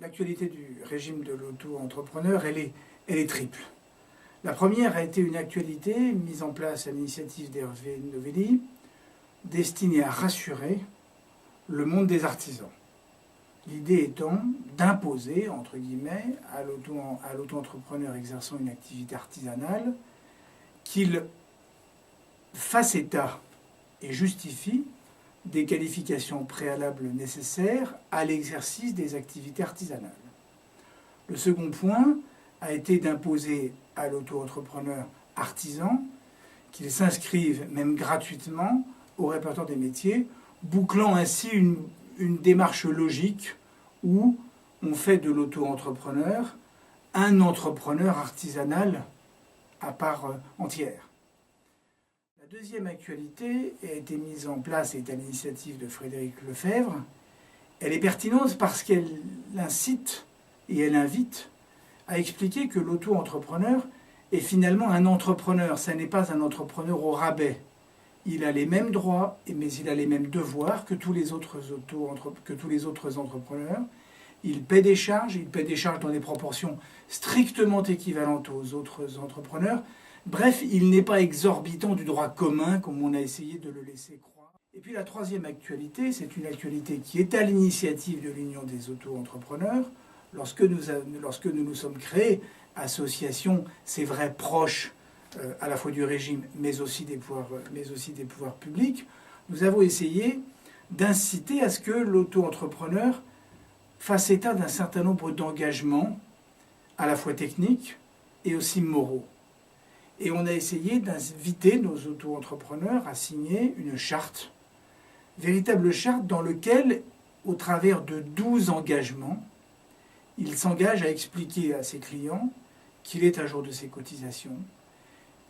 l'actualité du régime de l'auto-entrepreneur, elle est triple. La première a été une actualité mise en place à l'initiative d'Hervé Novelli, destinée à rassurer le monde des artisans. L'idée étant d'imposer, entre guillemets, à l'auto-entrepreneur exerçant une activité artisanale qu'il fasse état et justifie des qualifications préalables nécessaires à l'exercice des activités artisanales. Le second point a été d'imposer à l'auto-entrepreneur artisan qu'il s'inscrive, même gratuitement, au répertoire des métiers, bouclant ainsi une démarche logique où on fait de l'auto-entrepreneur un entrepreneur artisanal à part entière. La deuxième actualité a été mise en place et est à l'initiative de Frédéric Lefebvre. Elle est pertinente parce qu'elle incite et elle invite à expliquer que l'auto-entrepreneur est finalement un entrepreneur. Ça n'est pas un entrepreneur au rabais. Il a les mêmes droits, mais il a les mêmes devoirs que tous les autres entrepreneurs. Il paie des charges dans des proportions strictement équivalentes aux autres entrepreneurs. Bref, il n'est pas exorbitant du droit commun, comme on a essayé de le laisser croire. Et puis la troisième actualité, c'est une actualité qui est à l'initiative de l'Union des auto-entrepreneurs. Lorsque nous nous sommes créés, association, c'est vrai, proche à la fois du régime, mais aussi des pouvoirs publics, nous avons essayé d'inciter à ce que l'auto-entrepreneur fasse état d'un certain nombre d'engagements, à la fois techniques et aussi moraux. Et on a essayé d'inviter nos auto-entrepreneurs à signer une charte, véritable charte dans laquelle, au travers de 12 engagements, il s'engage à expliquer à ses clients qu'il est à jour de ses cotisations,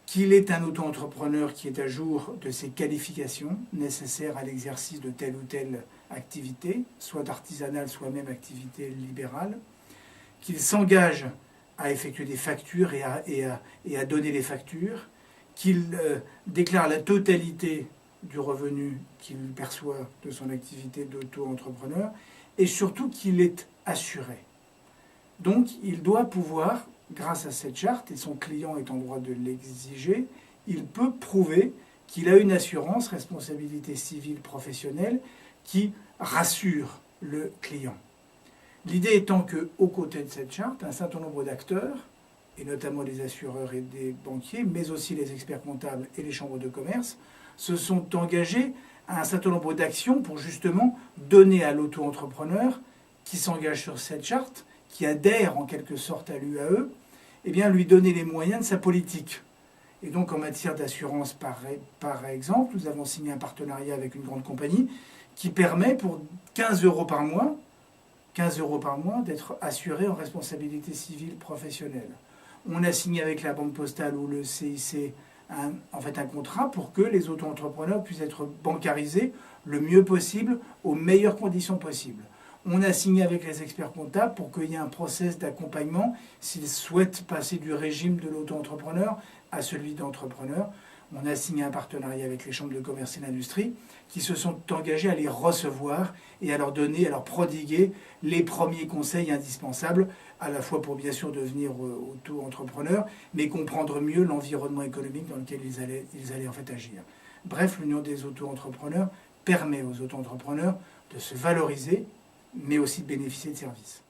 qu'il est un auto-entrepreneur qui est à jour de ses qualifications nécessaires à l'exercice de telle ou telle activité, soit artisanale, soit même activité libérale, qu'il s'engage à effectuer des factures et à donner les factures, qu'il déclare la totalité du revenu qu'il perçoit de son activité d'auto-entrepreneur, et surtout qu'il est assuré. Donc il doit pouvoir, grâce à cette charte, et son client est en droit de l'exiger, il peut prouver qu'il a une assurance responsabilité civile professionnelle qui rassure le client. L'idée étant qu'aux côtés de cette charte, un certain nombre d'acteurs, et notamment les assureurs et des banquiers, mais aussi les experts comptables et les chambres de commerce, se sont engagés à un certain nombre d'actions pour justement donner à l'auto-entrepreneur qui s'engage sur cette charte, qui adhère en quelque sorte à l'UAE, eh bien lui donner les moyens de sa politique. Et donc en matière d'assurance, par exemple, nous avons signé un partenariat avec une grande compagnie qui permet pour 15 € par mois, d'être assuré en responsabilité civile professionnelle. On a signé avec la Banque Postale ou le CIC un contrat pour que les auto-entrepreneurs puissent être bancarisés le mieux possible, aux meilleures conditions possibles. On a signé avec les experts comptables pour qu'il y ait un process d'accompagnement s'ils souhaitent passer du régime de l'auto-entrepreneur à celui d'entrepreneur. On a signé un partenariat avec les chambres de commerce et d'industrie qui se sont engagés à les recevoir et à leur donner, à leur prodiguer les premiers conseils indispensables, à la fois pour bien sûr devenir auto-entrepreneur, mais comprendre mieux l'environnement économique dans lequel ils allaient en fait agir. Bref, l'Union des auto-entrepreneurs permet aux auto-entrepreneurs de se valoriser, mais aussi de bénéficier de services.